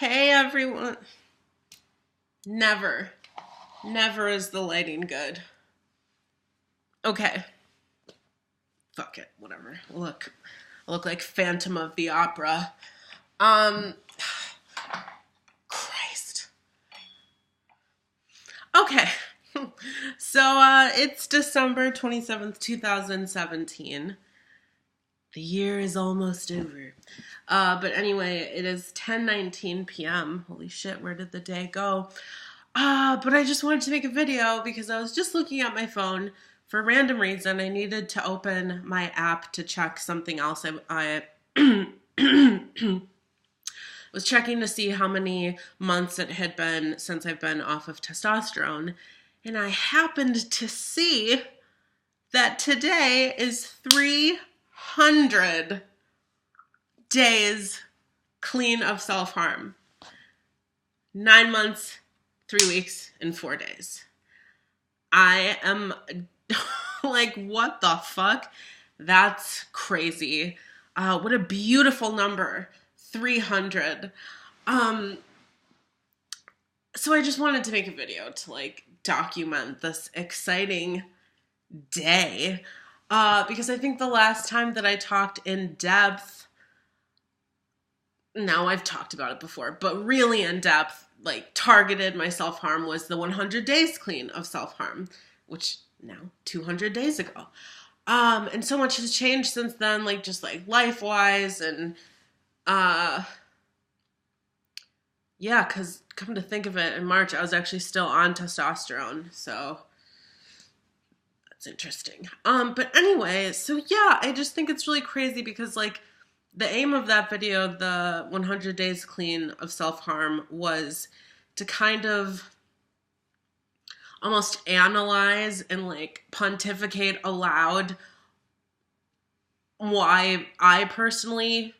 Hey everyone. Never. Never is the lighting good. Okay. Fuck it. Whatever. I look like Phantom of the Opera. Um Christ. Okay. So it's December 27th, 2017. The year is almost over. But anyway, it is 10:19 p.m. Holy shit, where did the day go? But I just wanted to make a video because I was just looking at my phone for a random reason. I needed to open my app to check something else. I was checking to see how many months it had been since I've been off of testosterone. And I happened to see that today is 300 days clean of self-harm. 9 months, 3 weeks, and 4 days. I am like, what the fuck? That's crazy. What a beautiful number. 300. So I just wanted to make a video to document this exciting day. Because I think the last time that I talked in depth, now I've talked about it before, but really in depth, targeted my self-harm was the 100 days clean of self-harm, which now 200 days ago. And so much has changed since then, just life-wise, and yeah, because come to think of it, in March I was actually still on testosterone, so that's interesting. But anyway, so yeah, I just think it's really crazy because the aim of that video, the 100 days clean of self-harm, was to kind of almost analyze and pontificate aloud why I personally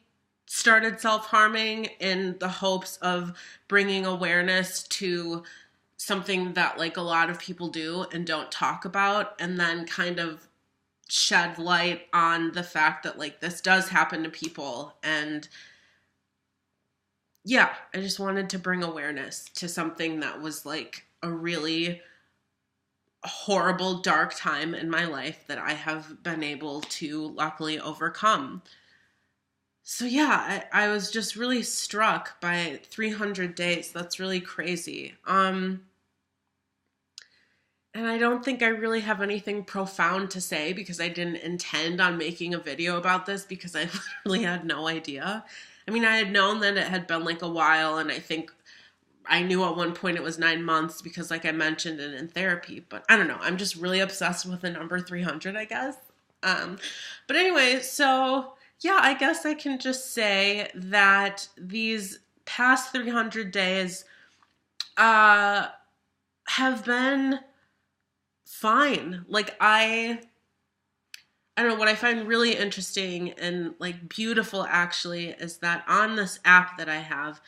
started self-harming in the hopes of bringing awareness to something that a lot of people do and don't talk about, and then kind of shed light on the fact that this does happen to people. And yeah, I just wanted to bring awareness to something that was a really horrible, dark time in my life that I have been able to luckily overcome. So yeah, I was just really struck by 300 days. That's really crazy. And I don't think I really have anything profound to say because I didn't intend on making a video about this because I literally had no idea. I mean, I had known that it had been a while, and I think I knew at one point it was 9 months because I mentioned it in therapy, but I don't know. I'm just really obsessed with the number 300, I guess. But anyway, so yeah, I guess I can just say that these past 300 days have been fine. I don't know, what I find really interesting and beautiful actually is that on this app that I have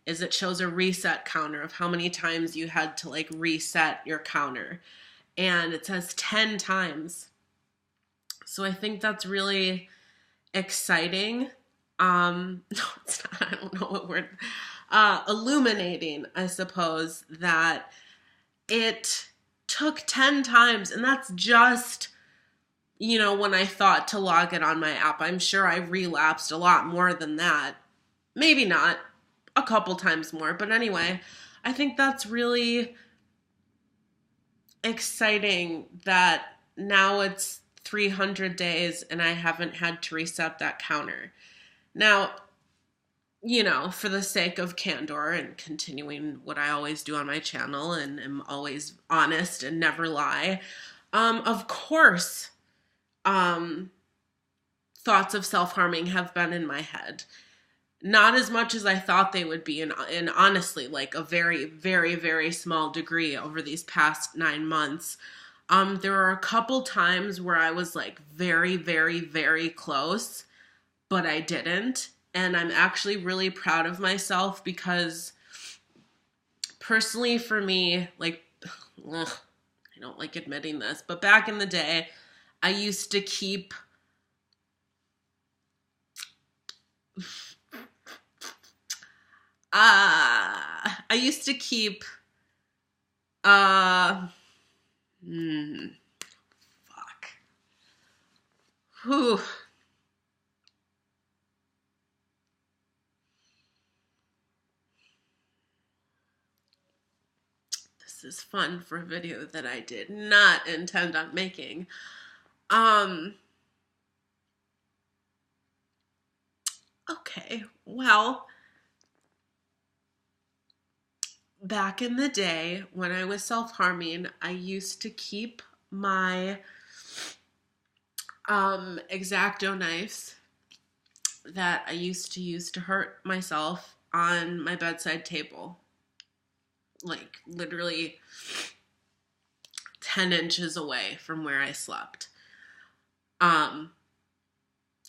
is it shows a reset counter of how many times you had to reset your counter, and it says 10 times. So I think that's really exciting. No, it's not. I don't know what word. Illuminating, I suppose, that it took 10 times, and that's just, when I thought to log it on my app. I'm sure I relapsed a lot more than that. Maybe not. A couple times more. But anyway, I think that's really exciting that now it's 300 days and I haven't had to reset that counter. Now, for the sake of candor and continuing what I always do on my channel and am always honest and never lie, of course, thoughts of self-harming have been in my head. Not as much as I thought they would be, and honestly, a very, very, very small degree over these past 9 months. There were a couple times where I was very, very, very close, but I didn't. And I'm actually really proud of myself because personally for me, I don't like admitting this, but back in the day, I used to keep I used to keep, fuck. Whew. This is fun for a video that I did not intend on making. Okay, well, back in the day when I was self-harming, I used to keep my X-Acto knives that I used to use to hurt myself on my bedside table. Like literally 10 inches away from where I slept. And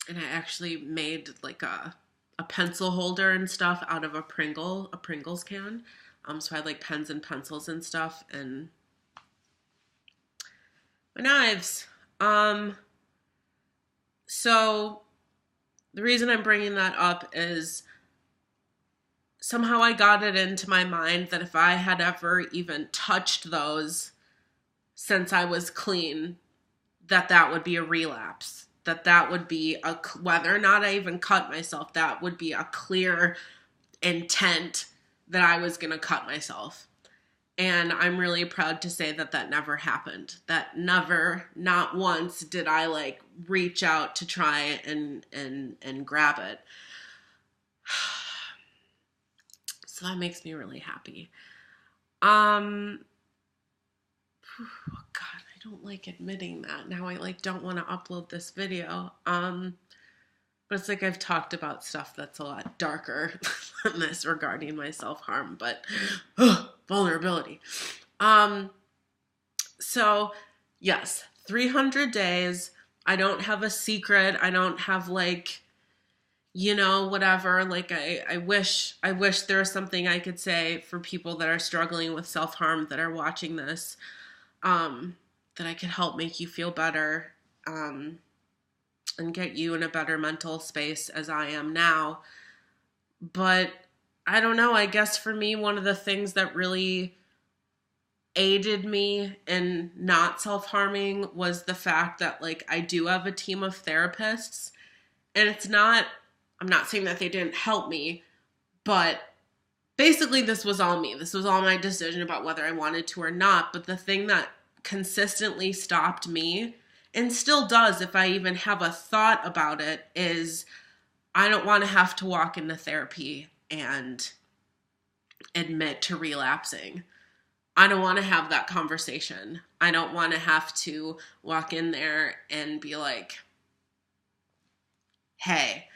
I actually made like a pencil holder and stuff out of a Pringles can. So I had like pens and pencils and stuff, and my knives. So the reason I'm bringing that up is somehow I got it into my mind that if I had ever even touched those since I was clean, that would be a relapse. That would be whether or not I even cut myself, that would be a clear intent that I was going to cut myself. And I'm really proud to say that never happened. That never, not once did I like reach out to try and grab it. So that makes me really happy. Oh God, I don't like admitting that. Now I like don't want to upload this video. But it's like I've talked about stuff that's a lot darker than this regarding my self-harm, but vulnerability. So yes, 300 days. I don't have a secret. I don't have like, you know, whatever. Like I wish there was something I could say for people that are struggling with self-harm that are watching this, that I could help make you feel better, and get you in a better mental space as I am now. But I don't know, I guess for me, one of the things that really aided me in not self-harming was the fact that like I do have a team of therapists, and I'm not saying that they didn't help me, but basically this was all me. This was all my decision about whether I wanted to or not. But the thing that consistently stopped me, and still does if I even have a thought about it, is I don't want to have to walk into therapy and admit to relapsing. I don't want to have that conversation. I don't want to have to walk in there and be like, hey,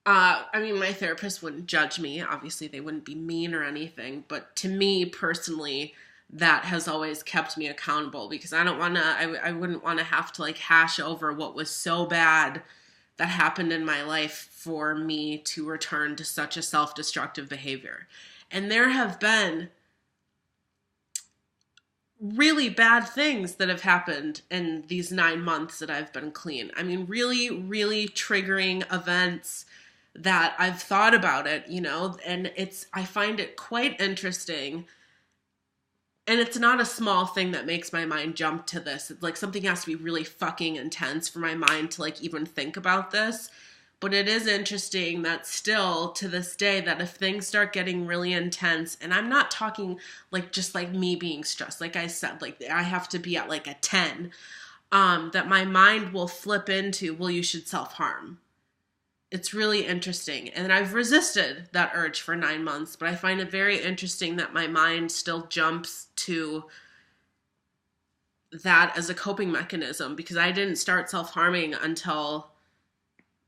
I mean, my therapist wouldn't judge me. Obviously, they wouldn't be mean or anything. But to me personally, that has always kept me accountable, because I wouldn't want to have to like hash over what was so bad that happened in my life for me to return to such a self-destructive behavior. And there have been really bad things that have happened in these 9 months that I've been clean. I mean, really, really triggering events that I've thought about it, you know, and I find it quite interesting. And it's not a small thing that makes my mind jump to this. It's like something has to be really fucking intense for my mind to like even think about this. But it is interesting that still to this day, that if things start getting really intense, and I'm not talking like just like me being stressed, like I said, like I have to be at like a 10, that my mind will flip into, well, you should self-harm. It's really interesting. And I've resisted that urge for 9 months, but I find it very interesting that my mind still jumps to that as a coping mechanism, because I didn't start self-harming until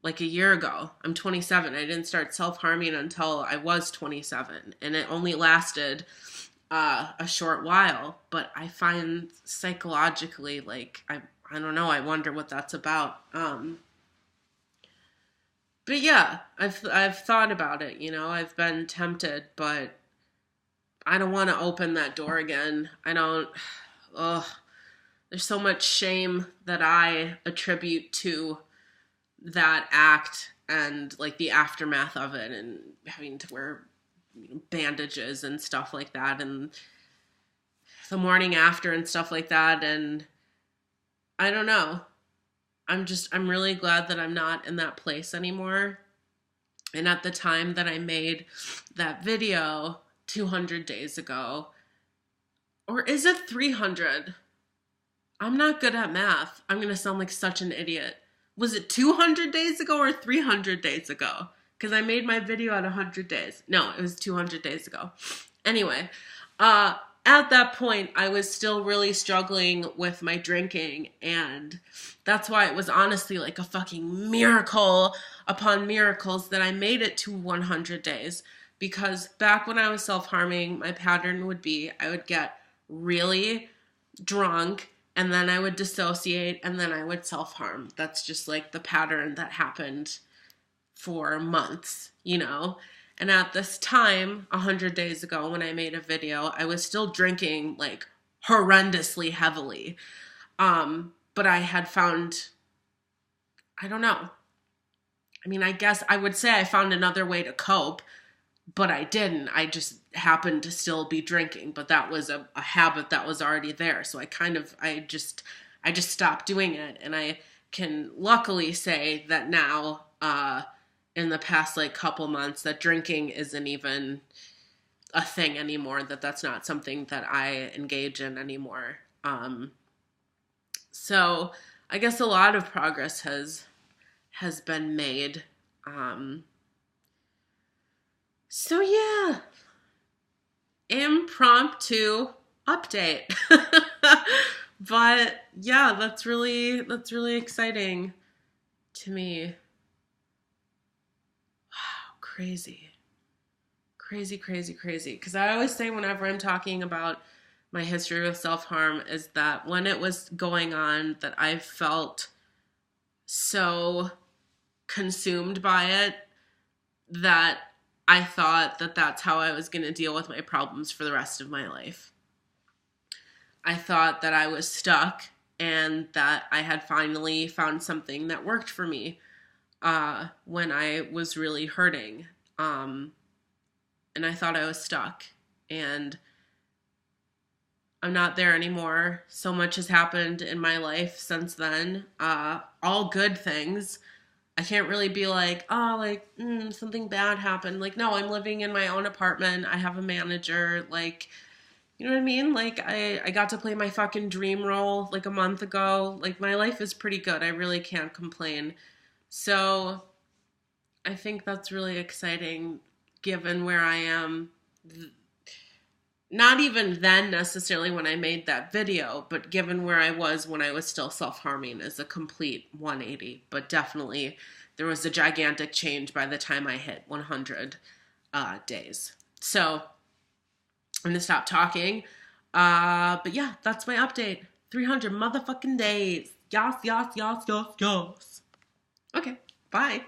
like a year ago. I'm 27. I didn't start self-harming until I was 27, and it only lasted a short while. But I find psychologically, like, I don't know, I wonder what that's about. But yeah, I've thought about it, you know, I've been tempted, but I don't want to open that door again. There's so much shame that I attribute to that act and like the aftermath of it, and having to wear bandages and stuff like that, and the morning after and stuff like that. And I don't know. I'm really glad that I'm not in that place anymore. And at the time that I made that video 200 days ago, or is it 300? I'm not good at math. I'm going to sound like such an idiot. Was it 200 days ago or 300 days ago? Because I made my video at 100 days. No, it was 200 days ago. Anyway, at that point, I was still really struggling with my drinking, and that's why it was honestly like a fucking miracle upon miracles that I made it to 100 days. Because back when I was self-harming, my pattern would be I would get really drunk, and then I would dissociate, and then I would self-harm. That's just like the pattern that happened for months, you know? And at this time, 100 days ago, when I made a video, I was still drinking like horrendously heavily. But I had found, I don't know. I mean, I guess I would say I found another way to cope, but I didn't. I just happened to still be drinking, but that was a habit that was already there. So I just stopped doing it. And I can luckily say that now, in the past like couple months, that drinking isn't even a thing anymore, that's not something that I engage in anymore. So I guess a lot of progress has been made. So yeah, impromptu update. But yeah, that's really exciting to me. Wow, crazy. Because I always say whenever I'm talking about my history with self-harm is that when it was going on, that I felt so consumed by it that I thought that that's how I was going to deal with my problems for the rest of my life. I thought that I was stuck and that I had finally found something that worked for me when I was really hurting. And I thought I was stuck. And I'm not there anymore. So much has happened in my life since then. All good things. I can't really be like, oh, like, something bad happened. Like, no, I'm living in my own apartment. I have a manager. Like, you know what I mean? Like, I got to play my fucking dream role like a month ago. Like, my life is pretty good. I really can't complain. So I think that's really exciting given where I am. Not even then necessarily when I made that video, but given where I was when I was still self-harming is a complete 180. But definitely there was a gigantic change by the time I hit 100 days. So I'm going to stop talking. But yeah, that's my update. 300 motherfucking days. Yas. Okay, bye.